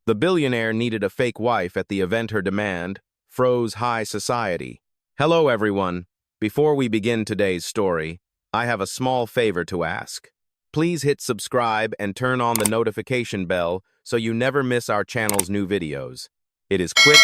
The billionaire needed a fake wife at the event her demand froze high society. Hello, everyone. Before we begin today's story, I have a small favor to ask. Please hit subscribe and turn on the notification bell so you never miss our channel's new videos. It is quick,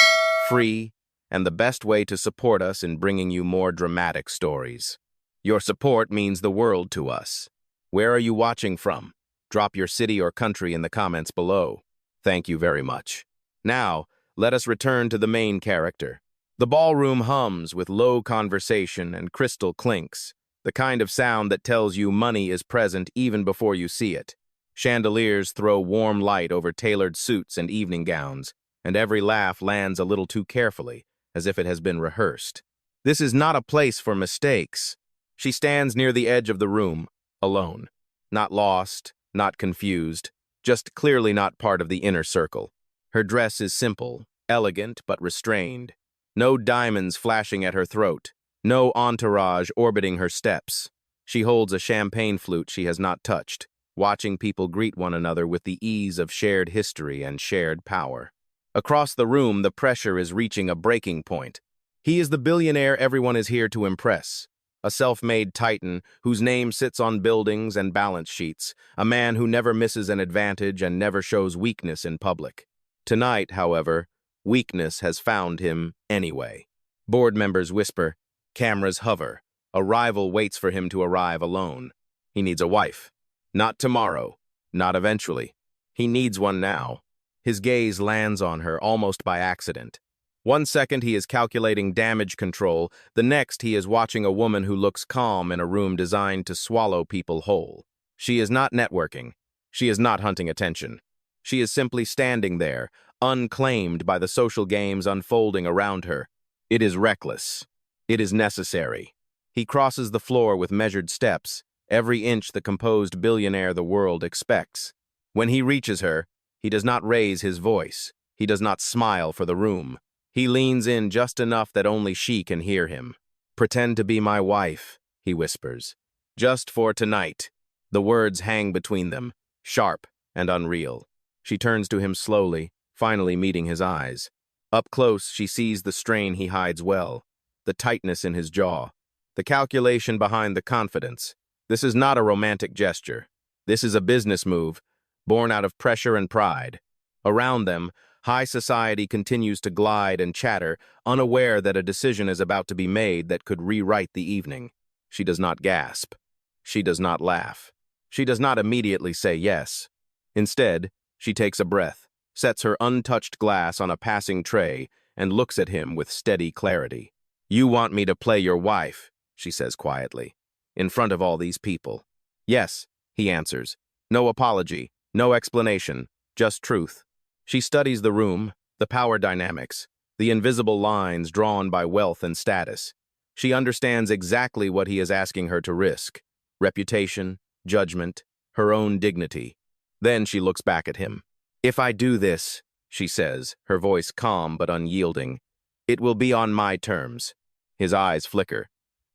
free, and the best way to support us in bringing you more dramatic stories. Your support means the world to us. Where are you watching from? Drop your city or country in the comments below. Thank you very much. Now, let us return to the main character. The ballroom hums with low conversation and crystal clinks, the kind of sound that tells you money is present even before you see it. Chandeliers throw warm light over tailored suits and evening gowns, and every laugh lands a little too carefully, as if it has been rehearsed. This is not a place for mistakes. She stands near the edge of the room, alone. Not lost, not confused, just clearly not part of the inner circle. Her dress is simple, elegant, but restrained. No diamonds flashing at her throat, no entourage orbiting her steps. She holds a champagne flute she has not touched, watching people greet one another with the ease of shared history and shared power. Across the room, the pressure is reaching a breaking point. He is the billionaire everyone is here to impress. A self-made titan whose name sits on buildings and balance sheets, a man who never misses an advantage and never shows weakness in public. Tonight, however, weakness has found him anyway. Board members whisper, cameras hover. A rival waits for him to arrive alone. He needs a wife. Not tomorrow, not eventually. He needs one now. His gaze lands on her almost by accident. One second he is calculating damage control, the next he is watching a woman who looks calm in a room designed to swallow people whole. She is not networking. She is not hunting attention. She is simply standing there, unclaimed by the social games unfolding around her. It is reckless. It is necessary. He crosses the floor with measured steps, every inch the composed billionaire the world expects. When he reaches her, he does not raise his voice. He does not smile for the room. He leans in just enough that only she can hear him. "Pretend to be my wife," he whispers. "Just for tonight." The words hang between them, sharp and unreal. She turns to him slowly, finally meeting his eyes. Up close, she sees the strain he hides well, the tightness in his jaw, the calculation behind the confidence. This is not a romantic gesture. This is a business move, born out of pressure and pride. Around them, high society continues to glide and chatter, unaware that a decision is about to be made that could rewrite the evening. She does not gasp. She does not laugh. She does not immediately say yes. Instead, she takes a breath, sets her untouched glass on a passing tray, and looks at him with steady clarity. "You want me to play your wife," she says quietly, "in front of all these people." "Yes," he answers. No apology, no explanation, just truth. She studies the room, the power dynamics, the invisible lines drawn by wealth and status. She understands exactly what he is asking her to risk: reputation, judgment, her own dignity. Then she looks back at him. "If I do this," she says, her voice calm but unyielding, "it will be on my terms." His eyes flicker.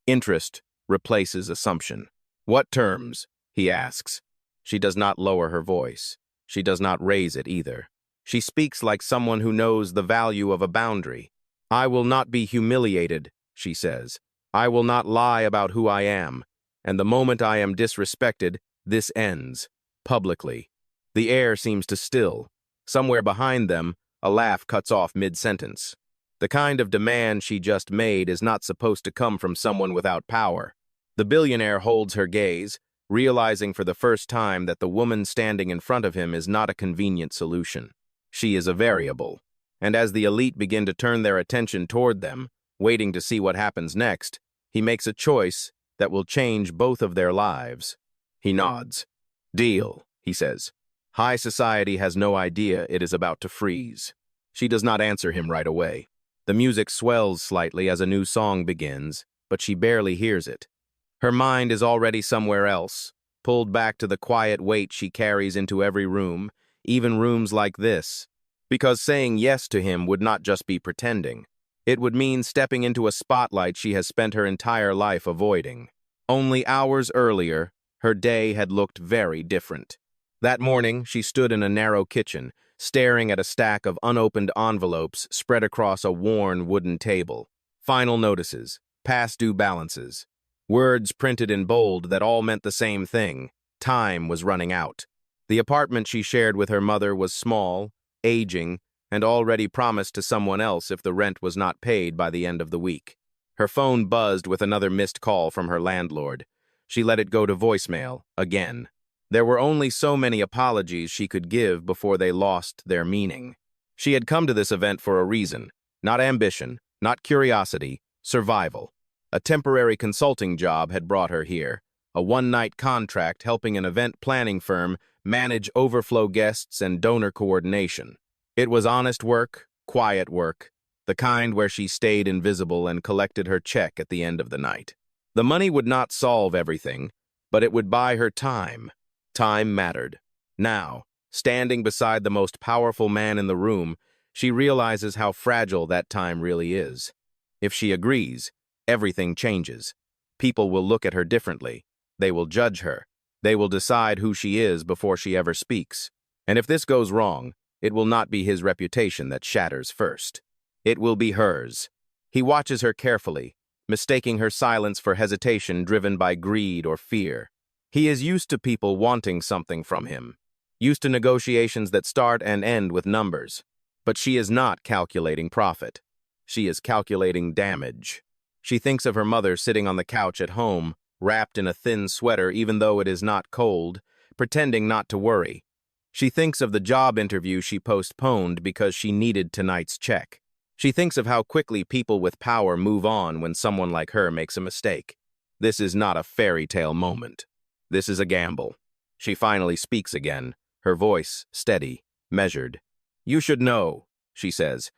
Interest replaces assumption. "What terms?" he asks. She does not lower her voice. She does not raise it either. She speaks like someone who knows the value of a boundary. "I will not be humiliated," she says. "I will not lie about who I am. And the moment I am disrespected, this ends. Publicly." The air seems to still. Somewhere behind them, a laugh cuts off mid-sentence. The kind of demand she just made is not supposed to come from someone without power. The billionaire holds her gaze, realizing for the first time that the woman standing in front of him is not a convenient solution. She is a variable. And as the elite begin to turn their attention toward them, waiting to see what happens next, he makes a choice that will change both of their lives. He nods. "Deal," he says. High society has no idea it is about to freeze. She does not answer him right away. The music swells slightly as a new song begins, but she barely hears it. Her mind is already somewhere else, pulled back to the quiet weight she carries into every room, even rooms like this. Because saying yes to him would not just be pretending. It would mean stepping into a spotlight she has spent her entire life avoiding. Only hours earlier, her day had looked very different. That morning, she stood in a narrow kitchen, staring at a stack of unopened envelopes spread across a worn wooden table. Final notices, past due balances. Words printed in bold that all meant the same thing. Time was running out. The apartment she shared with her mother was small, aging, and already promised to someone else if the rent was not paid by the end of the week. Her phone buzzed with another missed call from her landlord. She let it go to voicemail, again. There were only so many apologies she could give before they lost their meaning. She had come to this event for a reason, not ambition, not curiosity, survival. A temporary consulting job had brought her here, a one-night contract helping an event planning firm manage overflow guests and donor coordination. It was honest work, quiet work, the kind where she stayed invisible and collected her check at the end of the night. The money would not solve everything, but it would buy her time. Time mattered. Now, standing beside the most powerful man in the room, she realizes how fragile that time really is. If she agrees, everything changes. People will look at her differently. They will judge her. They will decide who she is before she ever speaks. And if this goes wrong, it will not be his reputation that shatters first. It will be hers. He watches her carefully, mistaking her silence for hesitation driven by greed or fear. He is used to people wanting something from him, used to negotiations that start and end with numbers. But she is not calculating profit. She is calculating damage. She thinks of her mother sitting on the couch at home, wrapped in a thin sweater even though it is not cold, pretending not to worry. She thinks of the job interview she postponed because she needed tonight's check. She thinks of how quickly people with power move on when someone like her makes a mistake. This is not a fairy tale moment. This is a gamble. She finally speaks again, her voice steady, measured. "You should know," she says.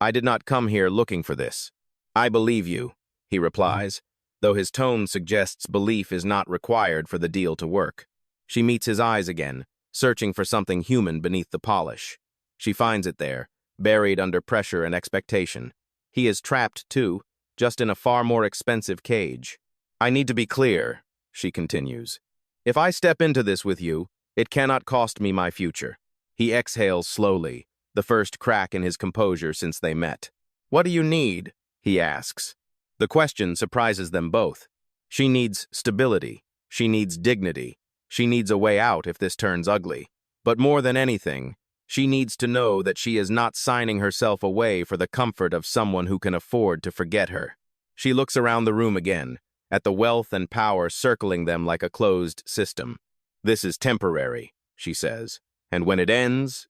"I did not come here looking for this." "I believe you," he replies, though his tone suggests belief is not required for the deal to work. She meets his eyes again, searching for something human beneath the polish. She finds it there, buried under pressure and expectation. He is trapped, too, just in a far more expensive cage. "I need to be clear," she continues. "If I step into this with you, it cannot cost me my future." He exhales slowly, the first crack in his composure since they met. "What do you need?" he asks. The question surprises them both. She needs stability. She needs dignity. She needs a way out if this turns ugly. But more than anything, she needs to know that she is not signing herself away for the comfort of someone who can afford to forget her. She looks around the room again, at the wealth and power circling them like a closed system. "This is temporary," she says, "and when it ends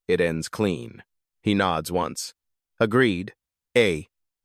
clean." He nods once. "Agreed.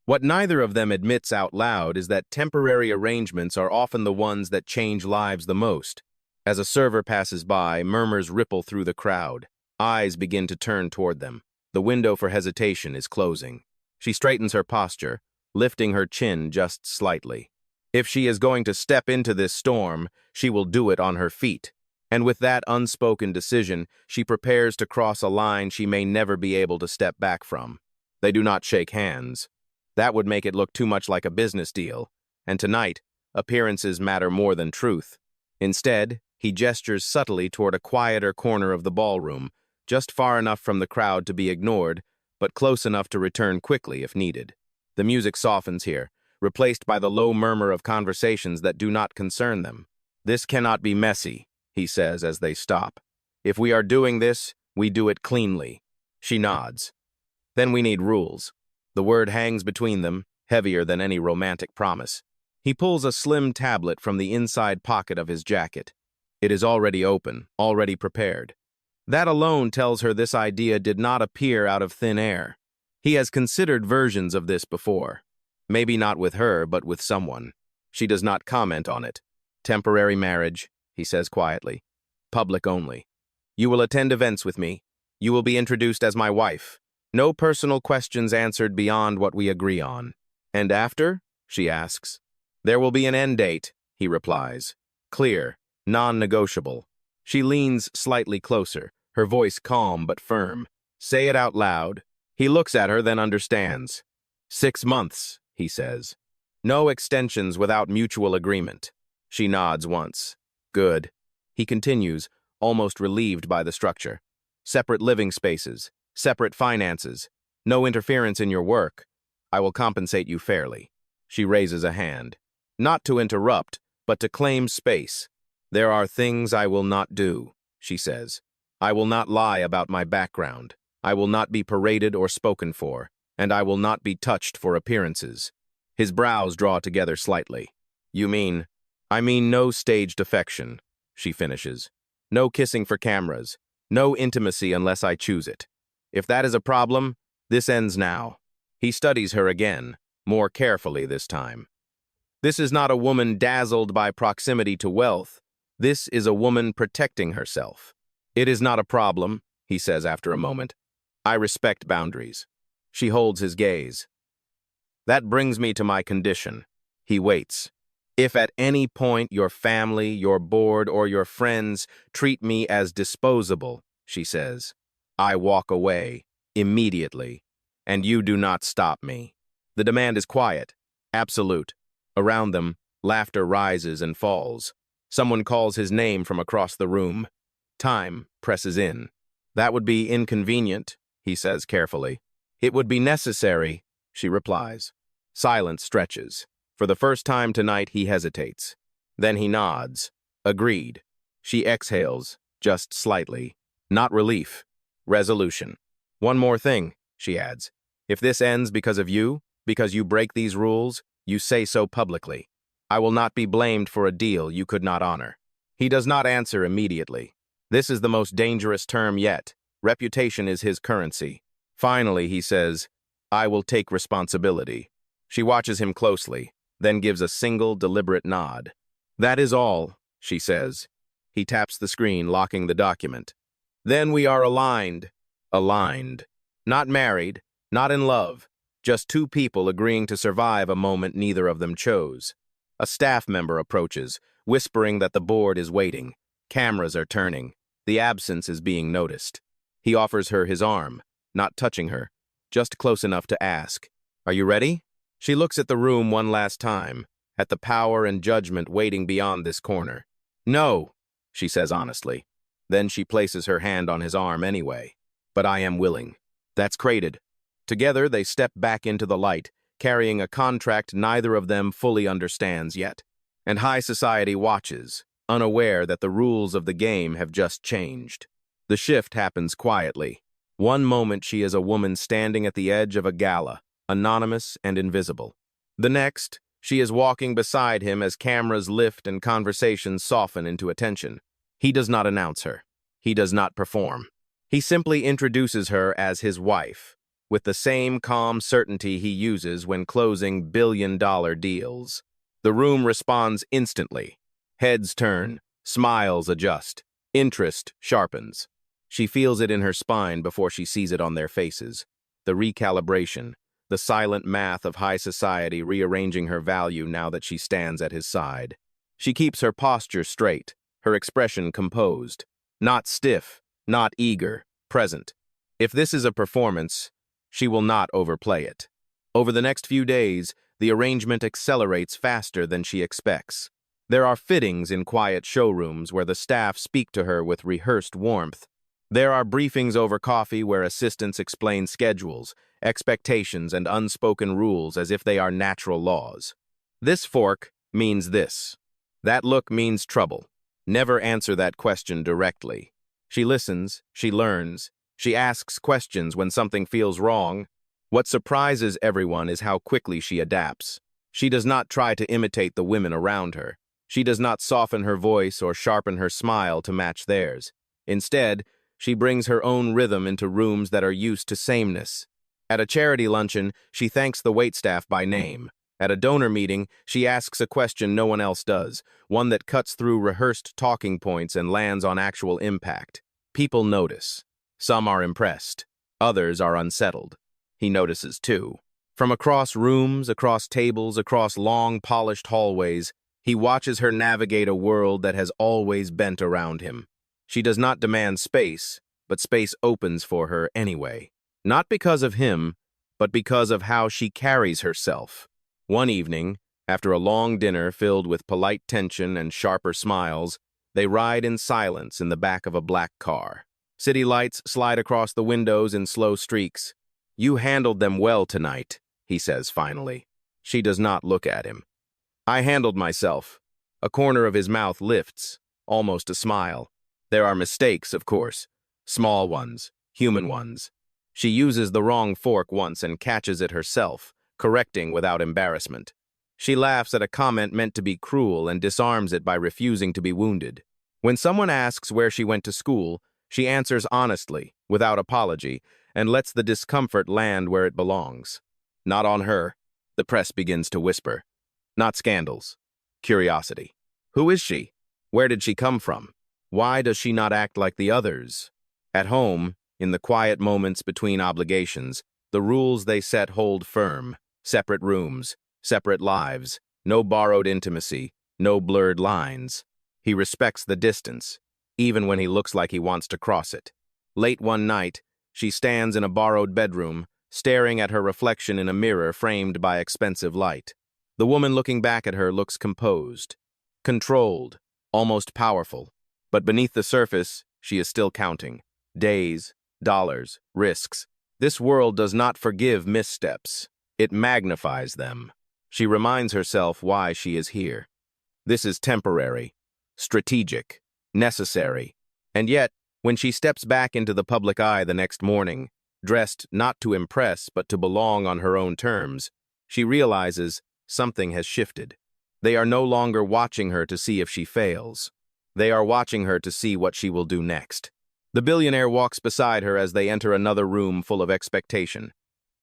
What neither of them admits out loud is that temporary arrangements are often the ones that change lives the most. As a server passes by, murmurs ripple through the crowd. Eyes begin to turn toward them. The window for hesitation is closing. She straightens her posture, lifting her chin just slightly. If she is going to step into this storm, she will do it on her feet. And with that unspoken decision, she prepares to cross a line she may never be able to step back from. They do not shake hands. That would make it look too much like a business deal. And tonight, appearances matter more than truth. Instead, he gestures subtly toward a quieter corner of the ballroom, just far enough from the crowd to be ignored, but close enough to return quickly if needed. The music softens here, replaced by the low murmur of conversations that do not concern them. "This cannot be messy," he says as they stop. "If we are doing this, we do it cleanly." She nods. "Then we need rules." The word hangs between them, heavier than any romantic promise. He pulls a slim tablet from the inside pocket of his jacket. It is already open, already prepared. That alone tells her this idea did not appear out of thin air. He has considered versions of this before. Maybe not with her, but with someone. She does not comment on it. "Temporary marriage," he says quietly. "Public only. You will attend events with me. You will be introduced as my wife. No personal questions answered beyond what we agree on." "And after?" she asks. "There will be an end date," he replies. Clear, non-negotiable. She leans slightly closer, her voice calm but firm. "Say it out loud." He looks at her, then understands. 6 months, he says. "No extensions without mutual agreement." She nods once. "Good." He continues, almost relieved by the structure. "Separate living spaces. Separate finances. No interference in your work. I will compensate you fairly. She raises a hand. Not to interrupt, but to claim space. There are things I will not do, she says. I will not lie about my background. I will not be paraded or spoken for, and I will not be touched for appearances. His brows draw together slightly. You mean? I mean no staged affection, she finishes. No kissing for cameras. No intimacy unless I choose it. If that is a problem, this ends now. He studies her again, more carefully this time. This is not a woman dazzled by proximity to wealth. This is a woman protecting herself. It is not a problem, he says after a moment. I respect boundaries. She holds his gaze. That brings me to my condition. He waits. If at any point your family, your board, or your friends treat me as disposable, she says, I walk away, immediately, and you do not stop me. The demand is quiet, absolute. Around them, laughter rises and falls. Someone calls his name from across the room. Time presses in. That would be inconvenient, he says carefully. It would be necessary, she replies. Silence stretches. For the first time tonight, he hesitates. Then he nods. Agreed. She exhales, just slightly. Not relief. Resolution. One more thing, she adds. If this ends because of you, because you break these rules, you say so publicly. I will not be blamed for a deal you could not honor. He does not answer immediately. This is the most dangerous term yet. Reputation is his currency. Finally, he says, I will take responsibility. She watches him closely, then gives a single, deliberate nod. That is all, she says. He taps the screen, locking the document. Then we are aligned. Aligned. Not married, not in love. Just two people agreeing to survive a moment neither of them chose. A staff member approaches, whispering that the board is waiting. Cameras are turning. The absence is being noticed. He offers her his arm, not touching her, just close enough to ask, Are you ready? She looks at the room one last time, at the power and judgment waiting beyond this corner. No, she says honestly. Then she places her hand on his arm anyway. But I am willing. That's crated. Together they step back into the light, carrying a contract neither of them fully understands yet. And high society watches, unaware that the rules of the game have just changed. The shift happens quietly. One moment she is a woman standing at the edge of a gala, anonymous and invisible. The next, she is walking beside him as cameras lift and conversations soften into attention. He does not announce her. He does not perform. He simply introduces her as his wife, with the same calm certainty he uses when closing billion-dollar deals. The room responds instantly. Heads turn, smiles adjust, interest sharpens. She feels it in her spine before she sees it on their faces. The recalibration, the silent math of high society rearranging her value now that she stands at his side. She keeps her posture straight, her expression composed. Not stiff, not eager, present. If this is a performance, she will not overplay it. Over the next few days, the arrangement accelerates faster than she expects. There are fittings in quiet showrooms where the staff speak to her with rehearsed warmth. There are briefings over coffee where assistants explain schedules, expectations, and unspoken rules as if they are natural laws. This fork means this. That look means trouble. Never answer that question directly. She listens, she learns, she asks questions when something feels wrong. What surprises everyone is how quickly she adapts. She does not try to imitate the women around her. She does not soften her voice or sharpen her smile to match theirs. Instead, she brings her own rhythm into rooms that are used to sameness. At a charity luncheon, she thanks the waitstaff by name. At a donor meeting, she asks a question no one else does, one that cuts through rehearsed talking points and lands on actual impact. People notice. Some are impressed. Others are unsettled. He notices too. From across rooms, across tables, across long, polished hallways, he watches her navigate a world that has always bent around him. She does not demand space, but space opens for her anyway. Not because of him, but because of how she carries herself. One evening, after a long dinner filled with polite tension and sharper smiles, they ride in silence in the back of a black car. City lights slide across the windows in slow streaks. "You handled them well tonight," he says finally. She does not look at him. "I handled myself." A corner of his mouth lifts, almost a smile. There are mistakes, of course. Small ones, human ones. She uses the wrong fork once and catches it herself, correcting without embarrassment. She laughs at a comment meant to be cruel and disarms it by refusing to be wounded. When someone asks where she went to school, she answers honestly, without apology, and lets the discomfort land where it belongs. Not on her. The press begins to whisper. Not scandals. Curiosity. Who is she? Where did she come from? Why does she not act like the others? At home, in the quiet moments between obligations, the rules they set hold firm. Separate rooms, separate lives, no borrowed intimacy, no blurred lines. He respects the distance, even when he looks like he wants to cross it. Late one night, she stands in a borrowed bedroom, staring at her reflection in a mirror framed by expensive light. The woman looking back at her looks composed, controlled, almost powerful. But beneath the surface, she is still counting. Days, dollars, risks. This world does not forgive missteps. It magnifies them. She reminds herself why she is here. This is temporary, strategic, necessary. And yet, when she steps back into the public eye the next morning, dressed not to impress but to belong on her own terms, she realizes something has shifted. They are no longer watching her to see if she fails. They are watching her to see what she will do next. The billionaire walks beside her as they enter another room full of expectation.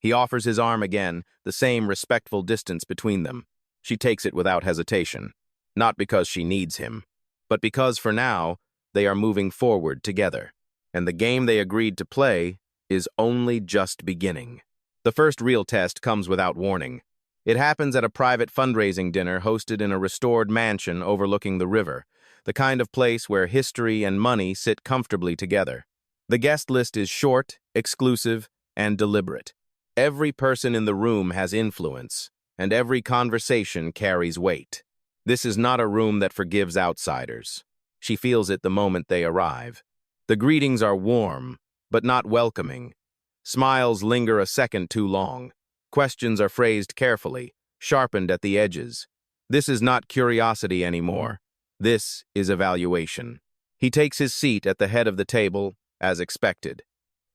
He offers his arm again, the same respectful distance between them. She takes it without hesitation, not because she needs him, but because for now, they are moving forward together, and the game they agreed to play is only just beginning. The first real test comes without warning. It happens at a private fundraising dinner hosted in a restored mansion overlooking the river, the kind of place where history and money sit comfortably together. The guest list is short, exclusive, and deliberate. Every person in the room has influence, and every conversation carries weight. This is not a room that forgives outsiders. She feels it the moment they arrive. The greetings are warm, but not welcoming. Smiles linger a second too long. Questions are phrased carefully, sharpened at the edges. This is not curiosity anymore. This is evaluation. He takes his seat at the head of the table, as expected.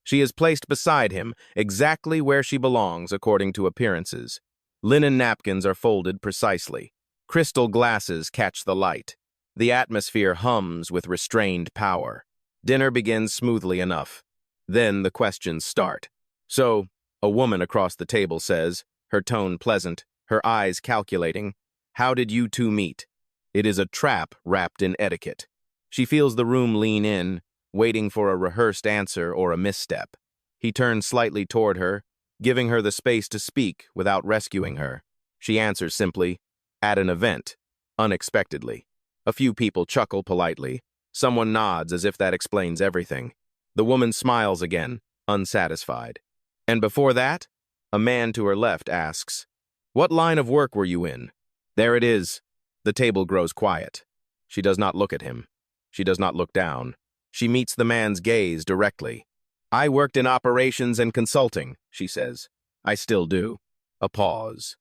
She is placed beside him, exactly where she belongs according to appearances. Linen napkins are folded precisely. Crystal glasses catch the light. The atmosphere hums with restrained power. Dinner begins smoothly enough. Then the questions start. "So," a woman across the table says, her tone pleasant, her eyes calculating, "how did you two meet?" It is a trap wrapped in etiquette. She feels the room lean in, waiting for a rehearsed answer or a misstep. He turns slightly toward her, giving her the space to speak without rescuing her. She answers simply, "At an event," unexpectedly. A few people chuckle politely. Someone nods as if that explains everything. The woman smiles again, unsatisfied. "And before that?" A man to her left asks, "What line of work were you in?" "There it is." The table grows quiet. She does not look at him. She does not look down. She meets the man's gaze directly. "I worked in operations and consulting," she says. "I still do." A pause.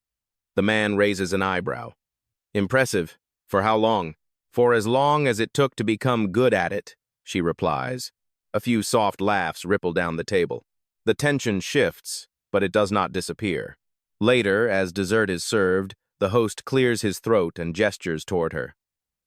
The man raises an eyebrow. "Impressive. For how long?" "For as long as it took to become good at it," she replies. A few soft laughs ripple down the table. The tension shifts, but it does not disappear. Later, as dessert is served, the host clears his throat and gestures toward her.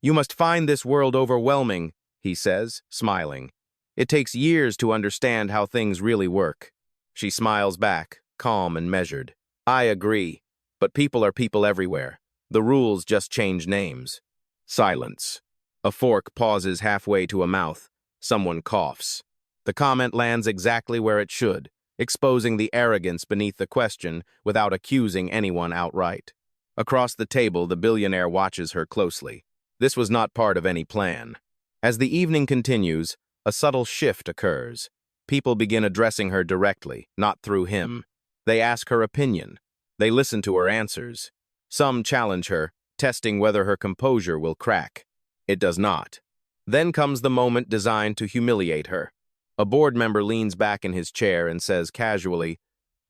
"You must find this world overwhelming," he says, smiling. "It takes years to understand how things really work." She smiles back, calm and measured. "I agree, but people are people everywhere. The rules just change names." Silence. A fork pauses halfway to a mouth. Someone coughs. The comment lands exactly where it should, exposing the arrogance beneath the question without accusing anyone outright. Across the table, the billionaire watches her closely. This was not part of any plan. As the evening continues, a subtle shift occurs. People begin addressing her directly, not through him. They ask her opinion. They listen to her answers. Some challenge her, testing whether her composure will crack. It does not. Then comes the moment designed to humiliate her. A board member leans back in his chair and says casually,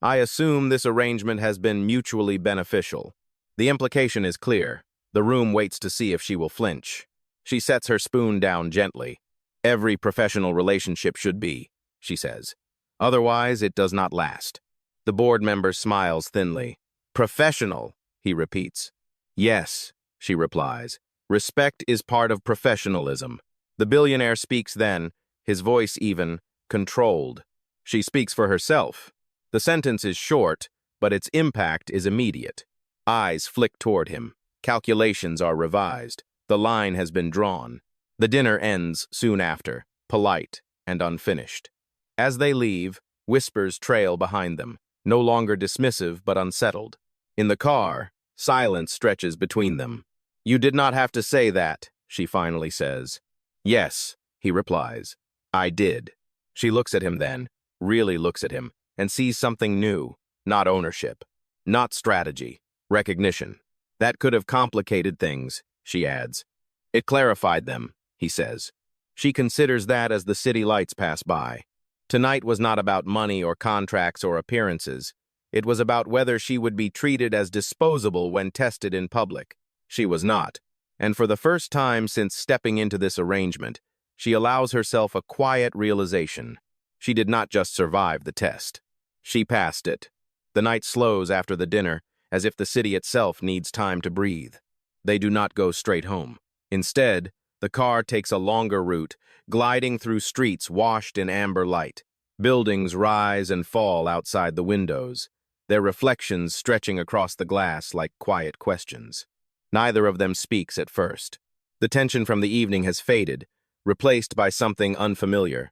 "I assume this arrangement has been mutually beneficial." The implication is clear. The room waits to see if she will flinch. She sets her spoon down gently. "Every professional relationship should be," she says. "Otherwise, it does not last." The board member smiles thinly. "Professional," he repeats. "Yes," she replies. "Respect is part of professionalism." The billionaire speaks then, his voice even, controlled. She speaks for herself. The sentence is short, but its impact is immediate. Eyes flick toward him. Calculations are revised. The line has been drawn. The dinner ends soon after, polite and unfinished. As they leave, whispers trail behind them, no longer dismissive but unsettled. In the car, silence stretches between them. "You did not have to say that," she finally says. "Yes," he replies. "I did." She looks at him then, really looks at him, and sees something new, not ownership, not strategy, recognition. "That could have complicated things," she adds. "It clarified them," he says. She considers that as the city lights pass by. Tonight was not about money or contracts or appearances. It was about whether she would be treated as disposable when tested in public. She was not. And for the first time since stepping into this arrangement, she allows herself a quiet realization. She did not just survive the test. She passed it. The night slows after the dinner, as if the city itself needs time to breathe. They do not go straight home. Instead, the car takes a longer route, gliding through streets washed in amber light. Buildings rise and fall outside the windows, their reflections stretching across the glass like quiet questions. Neither of them speaks at first. The tension from the evening has faded, replaced by something unfamiliar.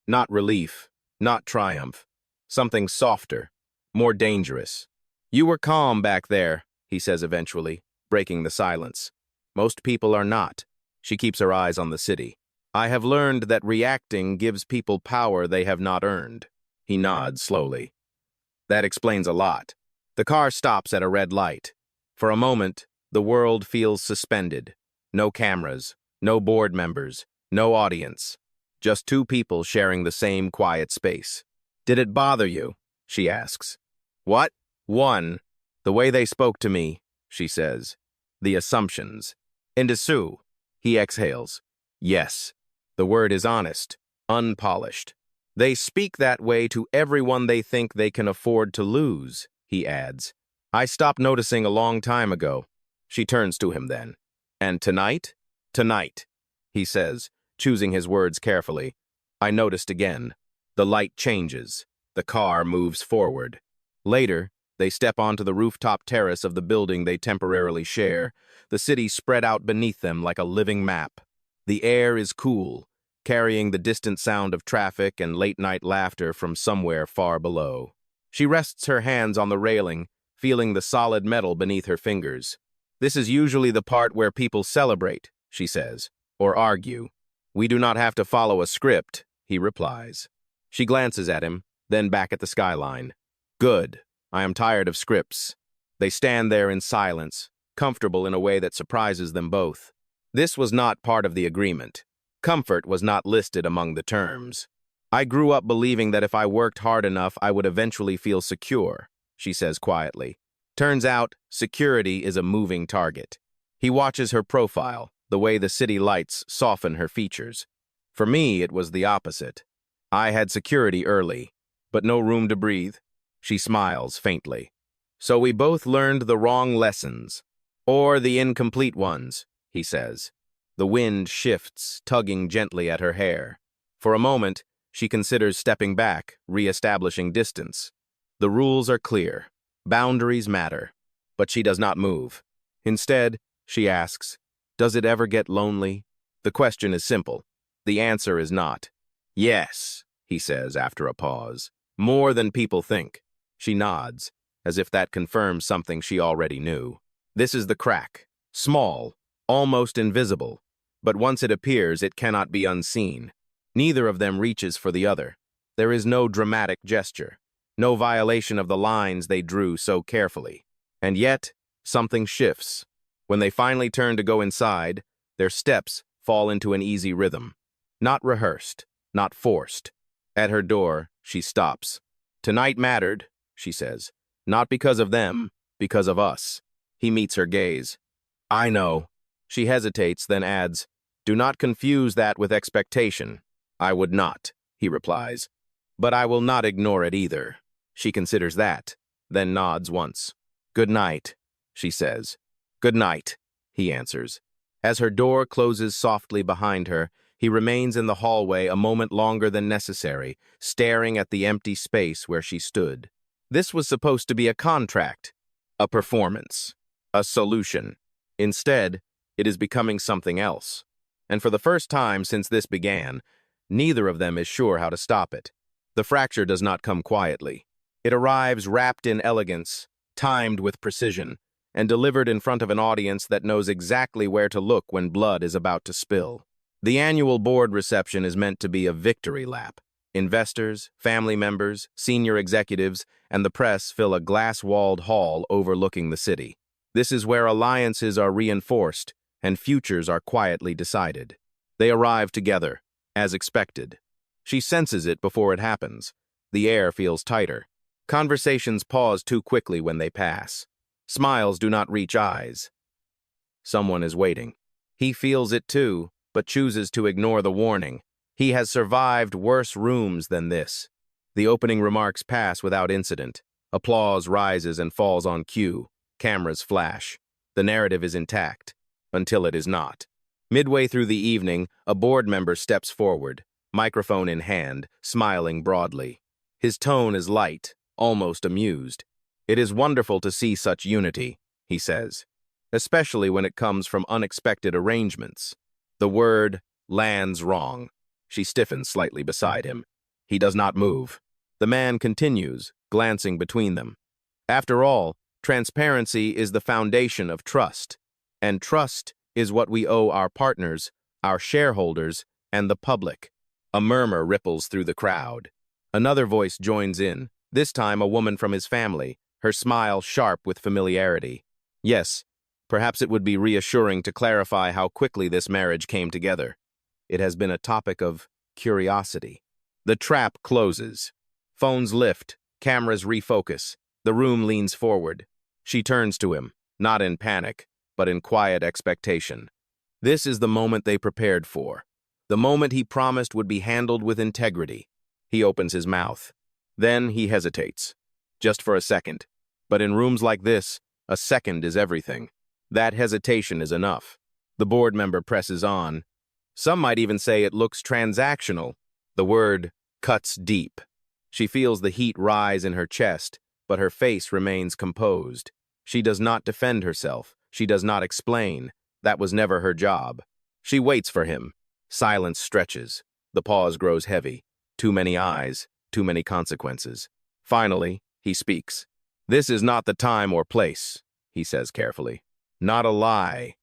Not relief, not triumph. Something softer, more dangerous. "You were calm back there," he says eventually, breaking the silence. "Most people are not." She keeps her eyes on the city. "I have learned that reacting gives people power they have not earned." He nods slowly. "That explains a lot." The car stops at a red light. For a moment, the world feels suspended. No cameras, no board members, no audience. Just two people sharing the same quiet space. "Did it bother you?" she asks. "What?" "One, the way they spoke to me," she says. "The assumptions." "Indessu." He exhales. "Yes." The word is honest, unpolished. "They speak that way to everyone they think they can afford to lose," he adds. "I stopped noticing a long time ago." She turns to him then. "And tonight?" "Tonight," he says, choosing his words carefully. "I noticed again." The light changes. The car moves forward. Later, they step onto the rooftop terrace of the building they temporarily share, the city spread out beneath them like a living map. The air is cool, carrying the distant sound of traffic and late-night laughter from somewhere far below. She rests her hands on the railing, feeling the solid metal beneath her fingers. "This is usually the part where people celebrate," she says, "or argue. We do not have to follow a script," he replies. She glances at him, then back at the skyline. "Good. I am tired of scripts." They stand there in silence, comfortable in a way that surprises them both. This was not part of the agreement. Comfort was not listed among the terms. "I grew up believing that if I worked hard enough, I would eventually feel secure," she says quietly. Turns out, security is a moving target. He watches her profile, the way the city lights soften her features. "For me, it was the opposite. I had security early, but no room to breathe." She smiles faintly. "So we both learned the wrong lessons. Or the incomplete ones," he says. The wind shifts, tugging gently at her hair. For a moment, she considers stepping back, re-establishing distance. The rules are clear. Boundaries matter. But she does not move. Instead, she asks, "Does it ever get lonely?" The question is simple. The answer is not. "Yes," he says after a pause. "More than people think." She nods, as if that confirms something she already knew. This is the crack. Small, almost invisible. But once it appears, it cannot be unseen. Neither of them reaches for the other. There is no dramatic gesture, no violation of the lines they drew so carefully. And yet, something shifts. When they finally turn to go inside, their steps fall into an easy rhythm. Not rehearsed, not forced. At her door, she stops. Tonight mattered, she says. Not because of them, because of us. He meets her gaze. I know. She hesitates, then adds, do not confuse that with expectation. I would not, he replies. But I will not ignore it either. She considers that, then nods once. Good night, she says. Good night, he answers. As her door closes softly behind her, he remains in the hallway a moment longer than necessary, staring at the empty space where she stood. This was supposed to be a contract, a performance, a solution. Instead, it is becoming something else. And for the first time since this began, neither of them is sure how to stop it. The fracture does not come quietly. It arrives wrapped in elegance, timed with precision, and delivered in front of an audience that knows exactly where to look when blood is about to spill. The annual board reception is meant to be a victory lap. Investors, family members, senior executives, and the press fill a glass-walled hall overlooking the city. This is where alliances are reinforced and futures are quietly decided. They arrive together, as expected. She senses it before it happens. The air feels tighter. Conversations pause too quickly when they pass. Smiles do not reach eyes. Someone is waiting. He feels it too, but chooses to ignore the warning. He has survived worse rooms than this. The opening remarks pass without incident. Applause rises and falls on cue. Cameras flash. The narrative is intact, until it is not. Midway through the evening, a board member steps forward, microphone in hand, smiling broadly. His tone is light, almost amused. It is wonderful to see such unity, he says, especially when it comes from unexpected arrangements. The word lands wrong. She stiffens slightly beside him. He does not move. The man continues, glancing between them. After all, transparency is the foundation of trust, and trust is what we owe our partners, our shareholders, and the public. A murmur ripples through the crowd. Another voice joins in, this time a woman from his family, her smile sharp with familiarity. Yes, perhaps it would be reassuring to clarify how quickly this marriage came together. It has been a topic of curiosity. The trap closes. Phones lift, cameras refocus. The room leans forward. She turns to him, not in panic, but in quiet expectation. This is the moment they prepared for. The moment he promised would be handled with integrity. He opens his mouth. Then he hesitates. Just for a second. But in rooms like this, a second is everything. That hesitation is enough. The board member presses on. Some might even say it looks transactional. The word cuts deep. She feels the heat rise in her chest, but her face remains composed. She does not defend herself. She does not explain. That was never her job. She waits for him. Silence stretches. The pause grows heavy. Too many eyes, too many consequences. Finally, he speaks. This is not the time or place, he says carefully. Not a lie.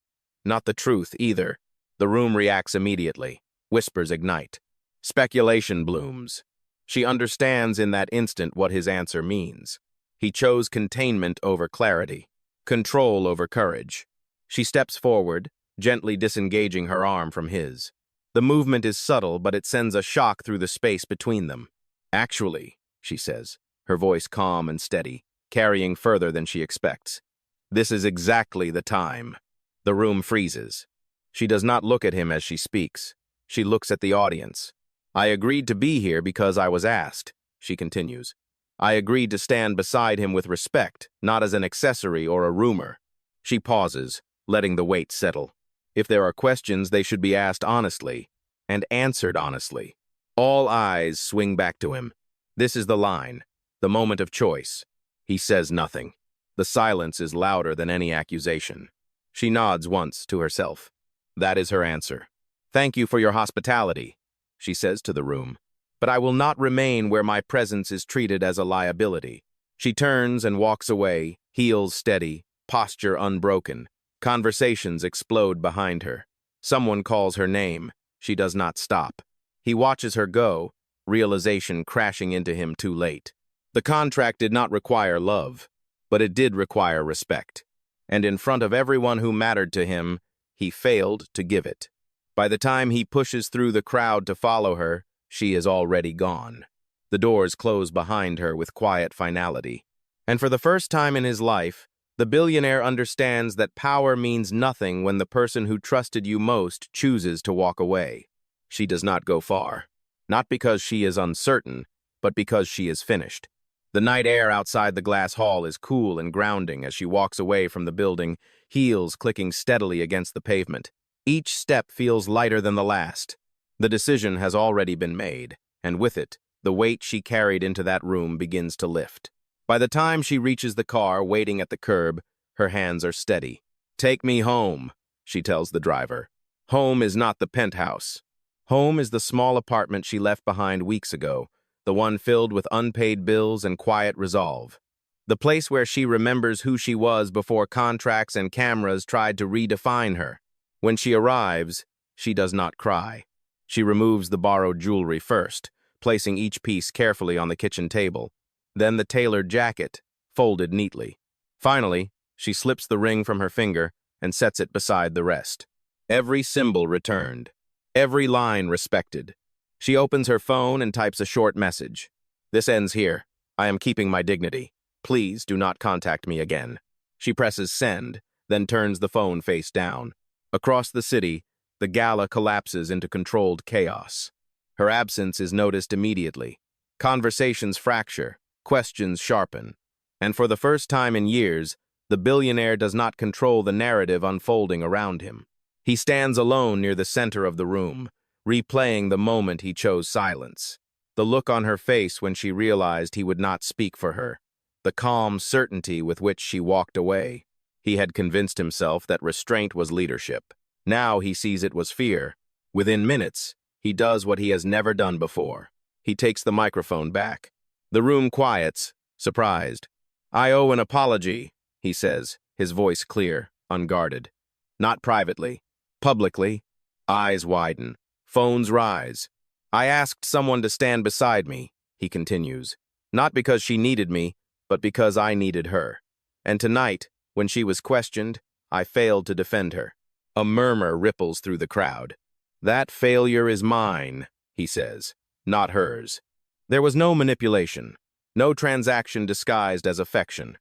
Not the truth either. The room reacts immediately. Whispers ignite. Speculation blooms. She understands in that instant what his answer means. He chose containment over clarity, control over courage. She steps forward, gently disengaging her arm from his. The movement is subtle, but it sends a shock through the space between them. Actually, she says, her voice calm and steady, carrying further than she expects. This is exactly the time. The room freezes. She does not look at him as she speaks. She looks at the audience. I agreed to be here because I was asked, she continues. I agreed to stand beside him with respect, not as an accessory or a rumor. She pauses, letting the weight settle. If there are questions, they should be asked honestly, and answered honestly. All eyes swing back to him. This is the line, the moment of choice. He says nothing. The silence is louder than any accusation. She nods once to herself. That is her answer. Thank you for your hospitality, she says to the room. But I will not remain where my presence is treated as a liability. She turns and walks away, heels steady, posture unbroken. Conversations explode behind her. Someone calls her name. She does not stop. He watches her go, realization crashing into him too late. The contract did not require love, but it did require respect. And in front of everyone who mattered to him, he failed to give it. By the time he pushes through the crowd to follow her, she is already gone. The doors close behind her with quiet finality. And for the first time in his life, the billionaire understands that power means nothing when the person who trusted you most chooses to walk away. She does not go far. Not because she is uncertain, but because she is finished. The night air outside the glass hall is cool and grounding as she walks away from the building, heels clicking steadily against the pavement. Each step feels lighter than the last. The decision has already been made, and with it, the weight she carried into that room begins to lift. By the time she reaches the car waiting at the curb, her hands are steady. "Take me home," she tells the driver. Home is not the penthouse. Home is the small apartment she left behind weeks ago, the one filled with unpaid bills and quiet resolve. The place where she remembers who she was before contracts and cameras tried to redefine her. When she arrives, she does not cry. She removes the borrowed jewelry first, placing each piece carefully on the kitchen table. Then the tailored jacket, folded neatly. Finally, she slips the ring from her finger and sets it beside the rest. Every symbol returned. Every line respected. She opens her phone and types a short message. "This ends here. I am keeping my dignity. Please do not contact me again." She presses send, then turns the phone face down. Across the city, the gala collapses into controlled chaos. Her absence is noticed immediately. Conversations fracture, questions sharpen. And for the first time in years, the billionaire does not control the narrative unfolding around him. He stands alone near the center of the room, replaying the moment he chose silence. The look on her face when she realized he would not speak for her. The calm certainty with which she walked away. He had convinced himself that restraint was leadership. Now he sees it was fear. Within minutes, he does what he has never done before. He takes the microphone back. The room quiets, surprised. "I owe an apology," he says, his voice clear, unguarded. Not privately. Publicly. Eyes widen. Phones rise. "I asked someone to stand beside me," he continues. "Not because she needed me, but because I needed her. And tonight, when she was questioned, I failed to defend her." A murmur ripples through the crowd. "That failure is mine," he says, "not hers." There was no manipulation, no transaction disguised as affection.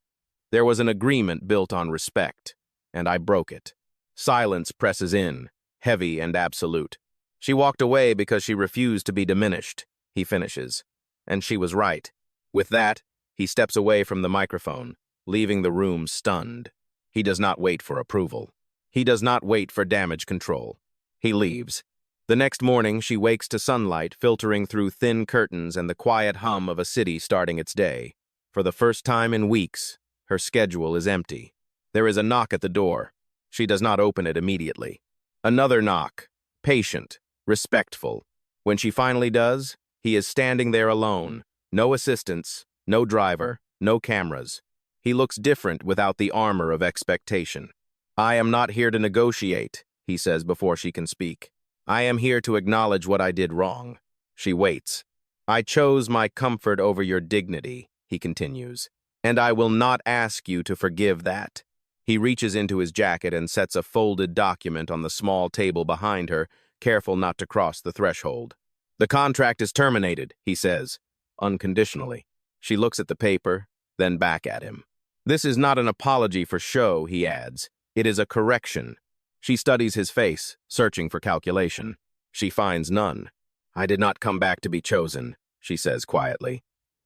There was an agreement built on respect, and I broke it. Silence presses in, heavy and absolute. "She walked away because she refused to be diminished," he finishes. And she was right. With that, he steps away from the microphone, leaving the room stunned. He does not wait for approval. He does not wait for damage control. He leaves. The next morning, she wakes to sunlight filtering through thin curtains and the quiet hum of a city starting its day. For the first time in weeks, her schedule is empty. There is a knock at the door. She does not open it immediately. Another knock, patient, respectful. When she finally does, he is standing there alone. No assistants, no driver, no cameras. He looks different without the armor of expectation. "I am not here to negotiate," he says before she can speak. "I am here to acknowledge what I did wrong." She waits. "I chose my comfort over your dignity," he continues, "and I will not ask you to forgive that." He reaches into his jacket and sets a folded document on the small table behind her, careful not to cross the threshold. "The contract is terminated," he says, unconditionally. She looks at the paper, then back at him. "This is not an apology for show," he adds. "It is a correction." She studies his face, searching for calculation. She finds none. "I did not come back to be chosen," she says quietly.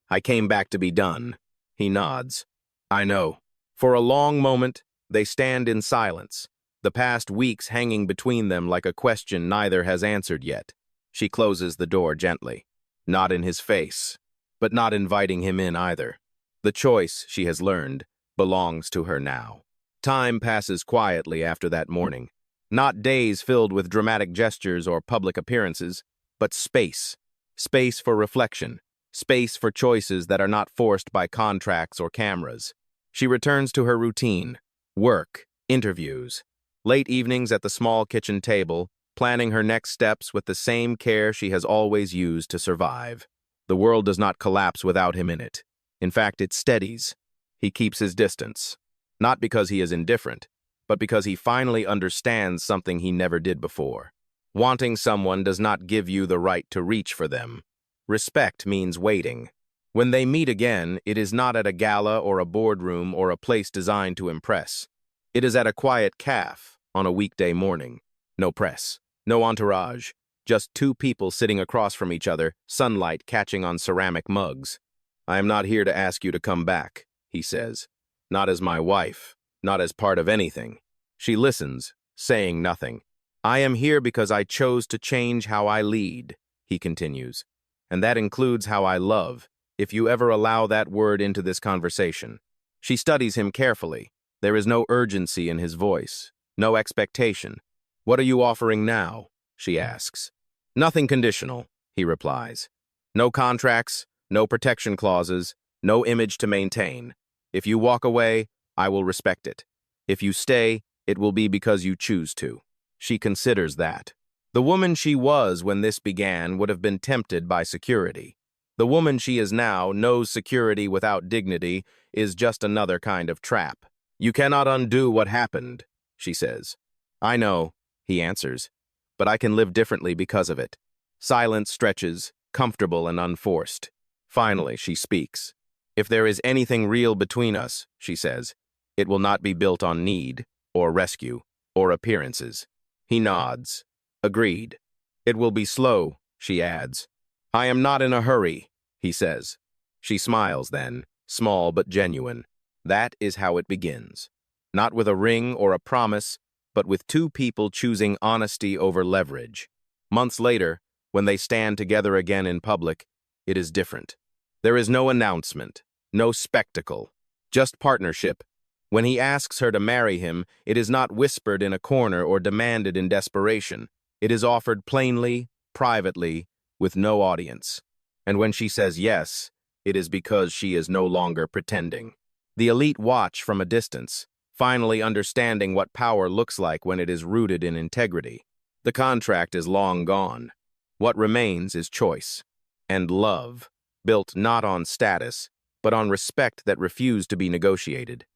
"I came back to be done." He nods. "I know." For a long moment, they stand in silence, the past weeks hanging between them like a question neither has answered yet. She closes the door gently. Not in his face, but not inviting him in either. The choice, she has learned, belongs to her now. Time passes quietly after that morning. Not days filled with dramatic gestures or public appearances, but space. Space for reflection. Space for choices that are not forced by contracts or cameras. She returns to her routine. Work, interviews. Late evenings at the small kitchen table, planning her next steps with the same care she has always used to survive. The world does not collapse without him in it. In fact, it steadies. He keeps his distance. Not because he is indifferent, but because he finally understands something he never did before. Wanting someone does not give you the right to reach for them. Respect means waiting. When they meet again, it is not at a gala or a boardroom or a place designed to impress. It is at a quiet cafe on a weekday morning. No press, no entourage, just two people sitting across from each other, sunlight catching on ceramic mugs. "I am not here to ask you to come back," he says. "Not as my wife, not as part of anything." She listens, saying nothing. "I am here because I chose to change how I lead," he continues. "And that includes how I love, if you ever allow that word into this conversation." She studies him carefully. There is no urgency in his voice, no expectation. "What are you offering now?" she asks. "Nothing conditional," he replies. "No contracts, no protection clauses, no image to maintain. If you walk away, I will respect it. If you stay, it will be because you choose to." She considers that. The woman she was when this began would have been tempted by security. The woman she is now knows security without dignity is just another kind of trap. "You cannot undo what happened," she says. "I know," he answers, "but I can live differently because of it." Silence stretches, comfortable and unforced. Finally, she speaks. "If there is anything real between us," she says, "it will not be built on need, or rescue, or appearances." He nods. "Agreed." "It will be slow," she adds. "I am not in a hurry," he says. She smiles then, small but genuine. That is how it begins. Not with a ring or a promise, but with two people choosing honesty over leverage. Months later, when they stand together again in public, it is different. There is no announcement, no spectacle, just partnership. When he asks her to marry him, it is not whispered in a corner or demanded in desperation. It is offered plainly, privately, with no audience. And when she says yes, it is because she is no longer pretending. The elite watch from a distance, finally understanding what power looks like when it is rooted in integrity. The contract is long gone. What remains is choice and love, built not on status, but on respect that refused to be negotiated.